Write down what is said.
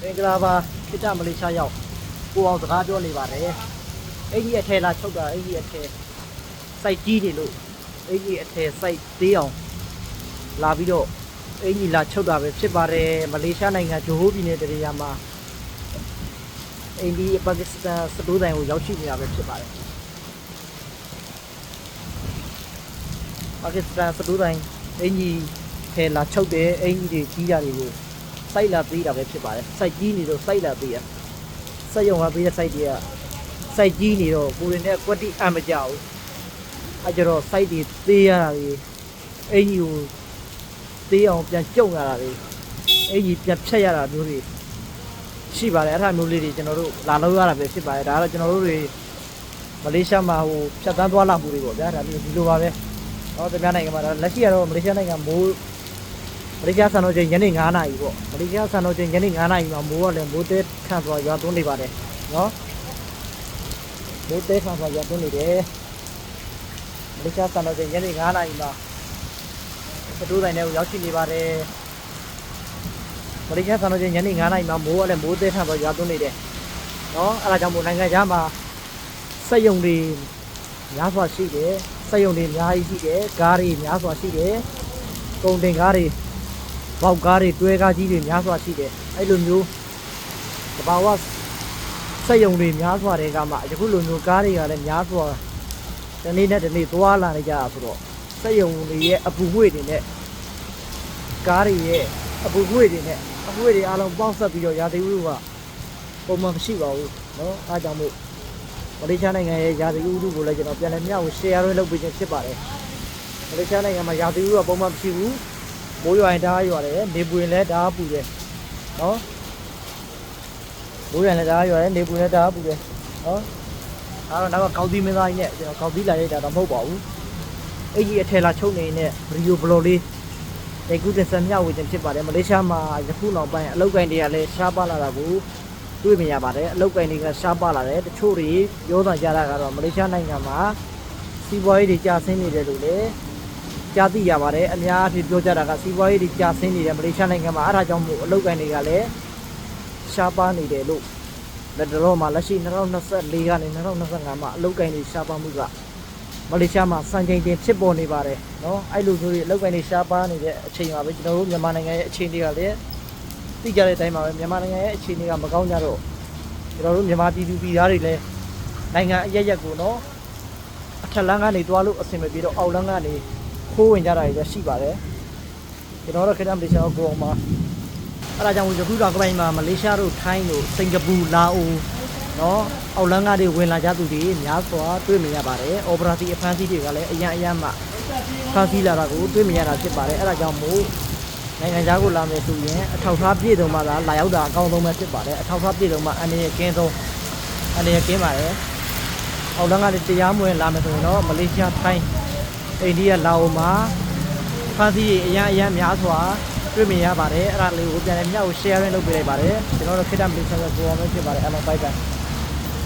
င်္ဂလာပါခိတမလေးရှားရောက်ကိုအောင်စကားပြောနေပါတယ်အဲ့ဒီအထယ်လာချုပ်တာအဲ့ဒီအထယ်စိုက်ကြီးနေလို့အဲ့ဒီအထယ်စိုက်သေးအောင်လာပြီးတော့အဲ့ဒီလာချုပ်တာပဲဖြစ်ပါတယ်မလေးရှားနိုင်ငံဂျိုဟိုးပြည်နယ်တရမှာအိန္ဒိယပါကစ္စတန်စတိုးတိုင်းကိုရောက်ရှိနေတာပဲဖြစ်ပါတယ်ပါကစ္စတန်စတိုးတိုင်းအင်ကြီးထဲလာချုပ်တယ်အင်ကြီးတွေကြီးတာတွေကိုစိုက်လာသေးတာပဲဖြစ်ပါတယ်စိုက်ကြီးနေတော့စိုက်လာသေးရစက်ရုံကပေးတဲ့စိုက်တွေကစိုက်ကြီးနေတော့ကိုယ်တွေနဲ့ကွက်တိအမကြောက်အဲကြတော့စိုက်တွေသေးရတာတွေအင်ကြီးကိုသေးအောင်ပြန်ကြုံရတာတွေအင်ကြီးပြန်ဖြတ်ရတာမျိုးတွေရှိပါတယ်အဲ့ဒါမျိုးလေးတွေကျွန်တော်တို့လာလို့ရတာပဲဖြစ်ပါတယ်ဒါကတော့ကျွန်တော်တို့တွေမလေးရှားမှာဟိုဖြတ်တန်းသွားလာမှုတွေပေါ့ဗျာဒါမျိုးဒီလိုပါပဲတော့တမန်နိုင်ငံမှာလက်ရှိကတော့မလေးရှားနိုင်ငံမိုးမလေးရှားစံတော်ချိန်ညနေ9:00 နာရီပေါ့မလေးရှားစံတော်ချိန်ညနေ9:00 နာရီမှာမိုးကလည်းမိုးတဲထန်စွာရွာသွန်းနေပါတယ်နော်မိုးတဲထန်စွာရွာသွန်းနေတယ်မလေးရှားစံတော်ချိန်ညနေ9:00 နာရီမှာစတိုးတိုင်းထဲကိုရောက်ရှိနေပါတယ်မလေးရှားစံတော်ချိန်ညနေ9:00 နာရီမှာမိုးကလည်းမိုးတဲထန်စွာရွာသွန်းနေတယ်နော်အဲ့ဒါကြောင့်မို့နိုင်ငံခြားမှာစက်ရုံတွေများစွာရှိတယ်စက်ရုံတွေအများကြီးရှိတယ်ကားတွေများစွာရှိတယ်ကုန်တင်ကားတွေဘောက်ကားတွေတွဲကားကြီးတွေများစွာရှိတယ်အဲ့လိုမျိုးတဘာဝစက်ရုံတွေများစွာတွေကမှယခုလိုမျိုးကားတွေကလည်းများစွာတနေ့နဲ့တနေ့သွားလာနေကြတာဆိုတော့စက်ရုံတွေရဲ့အပူငွေ့တွေနဲ့ကားတွေရဲ့အပူငွေ့တွေနဲ့အငွေ့တွေအားလုံးပေါင်းဆက်ပြီးတော့ရာသီဥတုကပုံမှန်မရှိပါဘူးเนาะအားကြောင့်မို့မလေးရှားနိုင်ငံရဲ့ရာသီဥတုကိုလည်းကျွန်တော်ပြန်လည်မျှဝေ share လုပ်ပေးခြင်းဖြစ်ပါတယ်မလေးရှားနိုင်ငံမှာရာသီဥတုကပုံမှန်မရှိဘူးမိုးရွာရင်ဓာတ်ရွာတယ်နေပူရင်လည်းဓာတ်ပူတယ်နော်မိုးရွာရင်လည်းဓာတ်ရွာတယ်နေပူရင်လည်းဓာတ်ပူတယ်နော်ဒါတော့နောက်ကကောက်သီးမင်းသားကြီးနဲ့ကျွန်တော်ကောက်သီးလာရိုက်တာတော့မဟုတ်ပါဘူးအဲ့ဒီအထယ်လာချုပ်နေတဲ့ဗီဒီယိုဘလော့လေးဒီကုတင်ဆက်မျှဝေခြင်းဖြစ်ပါတယ်မလေးရှားမှာယခုနောက်ပိုင်းအလုပ်ကိုင်းတွေကလည်းရှားပါလာတာကိုတွေ့မြင်ရပါတယ်အလုပ်ကိုင်းတွေကရှားပါလာတယ်တချို့တွေပြောတာကြတာကတော့မလေးရှားနိုင်ငံမှာစီးပွားရေးတွေကျဆင်းနေတယ်လို့လည်းကြားသိရပါတယ်အများအပြားပြောကြတာကစီးပွားရေးတွေကျဆင်းနေတယ်မလေးရှားနိုင်ငံမှာအဲ့ဒါကြောင့်မို့အလုပ်ကိုင်းတွေကလည်းရှားပါနေတယ်လို့လက်တော်မှာလက်ရှိ2024ကနေ2025မှာအလုပ်ကိုင်းတွေရှားပါမှုကမလေးရှားမှာစံချိန်တင်ဖြစ်ပေါ်နေပါတယ်เนาะအဲ့လိုမျိုးတွေအလုပ်ကိုင်းတွေရှားပါနေတဲ့အချိန်မှာပဲကျွန်တော်တို့မြန်မာနိုင်ငံရဲ့အခြေအနေကလည်းသိကြတဲ့အတိုင်းပါပဲမြန်မာနိုင်ငံရဲ့အခြေအနေကမကောင်းကြတော့ကျွန်တော်တို့မြန်မာပြည်သူပြည်သားတွေလည်းနိုင်ငံအရက်ရက်ကိုเนาะအထက်လမ်းကနေသွားလို့အဆင်မပြေတော့အောက်လမ်းကနေခိုးဝင်ကြတာတွေရှိပါတယ်ကျွန်တော်တို့ခေတ္တမလေးရှားကိုအောင်ပါအဲ့ဒါကြောင့်ယခုတော့ကပိုင်းမှာမလေးရှားတို့ထိုင်းတို့စင်ကာပူလာအိုเนาะအောက်လမ်းကနေဝင်လာကြသူတွေများစွာတွေ့မြင်ရပါတယ်အော်ပရာတီအဖမ်းဆီးတွေကလည်းအရန်မှဖမ်းဆီးလာတာကိုတွေ့မြင်ရတာဖြစ်ပါတယ်အဲ့ဒါကြောင့်မို့နိုင်ငံခြားကိုလာမယ်ဆိုရင်အထောက်အထားပြည့်စုံမှသာလာရောက်တာအကောင်းဆုံးပဲဖြစ်ပါတယ်အထောက်အထားပြည့်စုံမှအနေနဲ့ကင်းဆုံးအနေနဲ့ကင်းပါတယ်အောက်လမ်းကနေတရားမဝင်လာမယ်ဆိုရင်တော့မလေးရှားထိုင်းအိန္ဒိယလာအိုမှာဖမ်းဆီးအရန်များစွာတွေ့မြင်ရပါတယ်အဲ့ဒါလေးကိုပြန်လည်မျှဝေ share လုပ်ပေးလိုက်ပါတယ်ကျွန်တော်တို့ခေတ္တမလေးရှားကိုအောင်ပဲဖြစ်ပါတယ်အားလုံး bye bye